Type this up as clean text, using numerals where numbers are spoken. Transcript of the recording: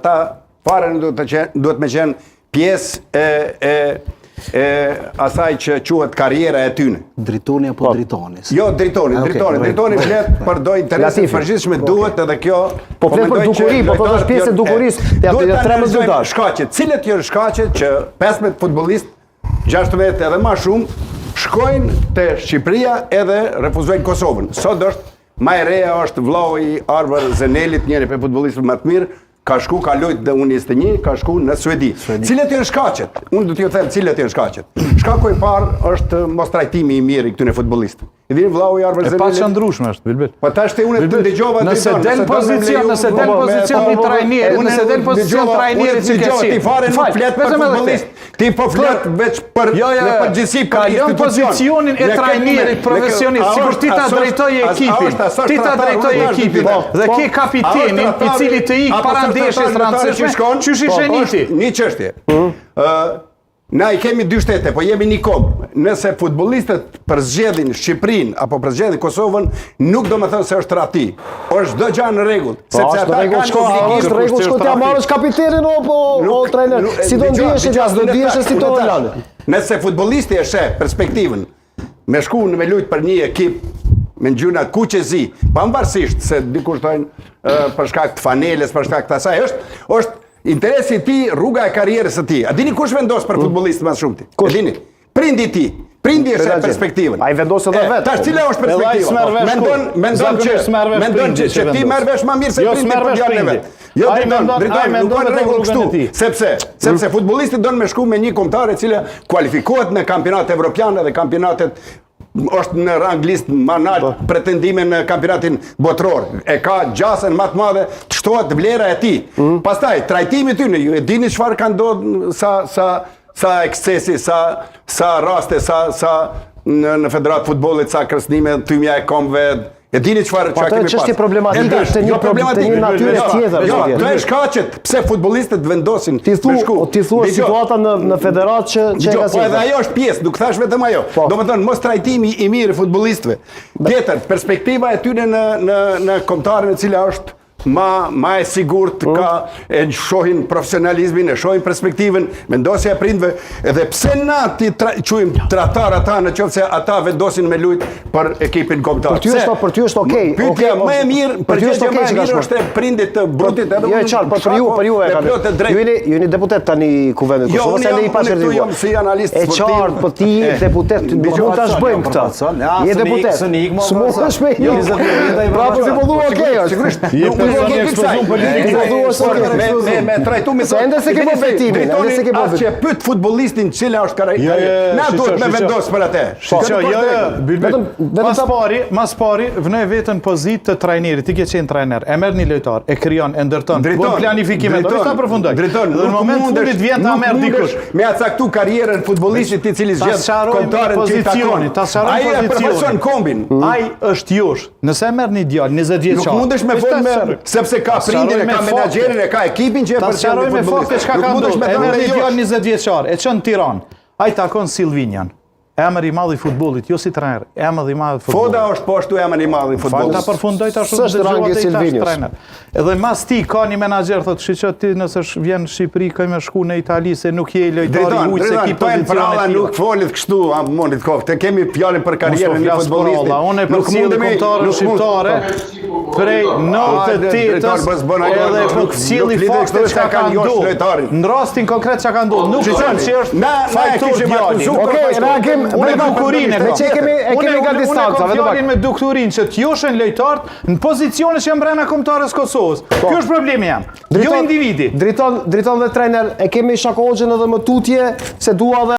Ta fare duhet me qenë pjesë e asaj që quhet karriera e tyne. Dritoni apo dritoni? Jo, dritoni flet për do interesi përgjithshme duhet edhe kjo. Po flet për dukuri, po thotë është pjesë e dukurisë, te ato 13 vjetar. Shkaqet, cilët janë shkaqet që 15 futbollistë, 16 edhe më shumë shkojnë te Shqipëria edhe refuzojnë Kosovën. Sot është më e reja është vllau i Arvar Zenelit, njëri prej futbollistëve më të mirë, ka shku, ka lojt dhe U21, ka shku në Suedi. Cilët janë shkaqet? Unë do t'ju them cilët janë shkaqet. Shkaku i parë është mos trajtimi i mirë i këtyre futbollistëve. I dini vllau i Arvar Zenelit. E pa qëndrueshme është, Bilbet. Po tash te unë të dëgjova nëse del pozicion i trajnerit, nëse del pozicion trajnerit që ke si. Ti fare nuk flet për futbollist. Ti po flet veç për në përgjithësi për institucion. Pozicionin e trajnerit profesionist, sikur ti ta drejtoj ekipin. Ti ta drejtoj ekipin. Dhe ke kapitenin i cili të ik para ndeshjes rëndësishme. Qysh i sheniti? Një çështje. Na i kemi dy shtete, po jemi një kombë. Nëse futbollistët përzgjedhin Shqipërinë apo përzgjedhin Kosovën, nuk do të thënë se është rati. Është çdo gjë në rregull, sepse ata kanë është rregull shko ti marrësh kapitenin apo trajner. Si do ndihesh do ndihesh si do lënë. Nëse futbollisti e sheh perspektivën me shku me lut për një ekip me gjuna kuqezi, pavarësisht se dikush thonë për shkak të faneles, për shkak të asaj, është interesi i tij, rruga e karrierës së tij. A dini kush vendos për futbollistë më shumë ti? E dini? Prindi i tij. Prindi e sheh perspektivën. Ai vendos edhe vetë. Tash cila është perspektiva? Mendon që ti merr vesh më mirë se prindi për djalin e vet. Jo, drejton, nuk ka rregull kështu. Sepse futbollisti don me shku me një kombëtar e cila kualifikohet në kampionatet evropiane dhe kampionatet është në rang listë më lart pretendime në kampionatin botror. E ka gjasën më të madhe të shtohet vlera e tij. Pastaj trajtimi i tyre, ju e dini çfarë ka ndodhur sa ekscesi, sa raste, sa në Federatë Futbollit, sa kërcënime tymja e kombëve. E dini çfarë kemi pas. Ç'është problematike të një natyre tjetër. Jo, to është shkaqet pse futbollistët vendosin me shku. Ti thua situata në federatë që ka si. Po edhe ajo është pjesë, nuk thash vetëm ajo. Domethënë mos trajtimi i mirë i futbollistëve. Tjetër, perspektiva e tyre në kombëtarin e cila është ma e sigurt, e shohin profesionalizmin, e shohin perspektivën, vendosja e prindve, edhe pse na ti quajmë tratar ata në qoftë se ata vendosin me lut për ekipin kombëtar. Për ty është okay. Pyetja më e mirë, përgjigjja më e mirë është e prindit të botit edhe jo e qartë, por për ju e ka. Ju jeni deputet tani kuvendit të Kosovës, ne i pashërdhjuar. Jo, unë si analist sportiv. E qartë, po ti deputet, mund ta zbëjmë këtë. Je deputet. S'mund me jo. Bravo, si po thua okay, sigurisht. Me trajtuar se ende se ke bë betimin, ende se ke bë që pyet futbollistin cila është karriera. Na duhet me vendos për atë. Mas pari vënë veten pozitë të trajnerit. Ti ke qenë trajner, e merr një lojtar, e krijon, e ndërton. Bën planifikimin, do ta përfundoj. Në moment fundit vjen ta merr dikush. Me atë caktu karrierën futbollistit i cili zgjedh kombëtarin që takon. Ai e përfaqëson kombin. Ai është jush. Nëse merr një djalë 20 vjeçar. Nuk mundesh me fol sepse ka prindin, ka menaxherin, e ka ekipin që e përcjell me fakte çka ka ndodhur. E merr një djalë 20 vjeçar, e çon në Tiranë. Ai takon Silvinian. Emër i madh i futbollit, jo si trajner, emër i madh i futbollit. Foda është po ashtu emër i madh i futbollit. Ta përfundoj tash trajner. Edhe mas ti ka një menaxher thotë, "Shiço ti nëse vjen në Shqipëri ka më shku në Itali se nuk je lojtar i ujit se ki pozicionin." Nuk folet kështu, mondit kohë. Te kemi fjalën për karrierën e futbollistit. Unë për kombëtarën shqiptare prej 98-s edhe për cilë fakte çka ka ndodhur. Në rastin konkret çka ka ndodhur, nuk them se është fajtor djali. Okej, reagim me dukurinë, ne kemi nga distanca, vetëm me dukurinë që të joshin lojtarët në pozicione që janë brenda kombëtarës Kosovës. Ky është problemi jam. Jo individi. Driton dhe trajner, e kemi Shakoxhën edhe më tutje se dua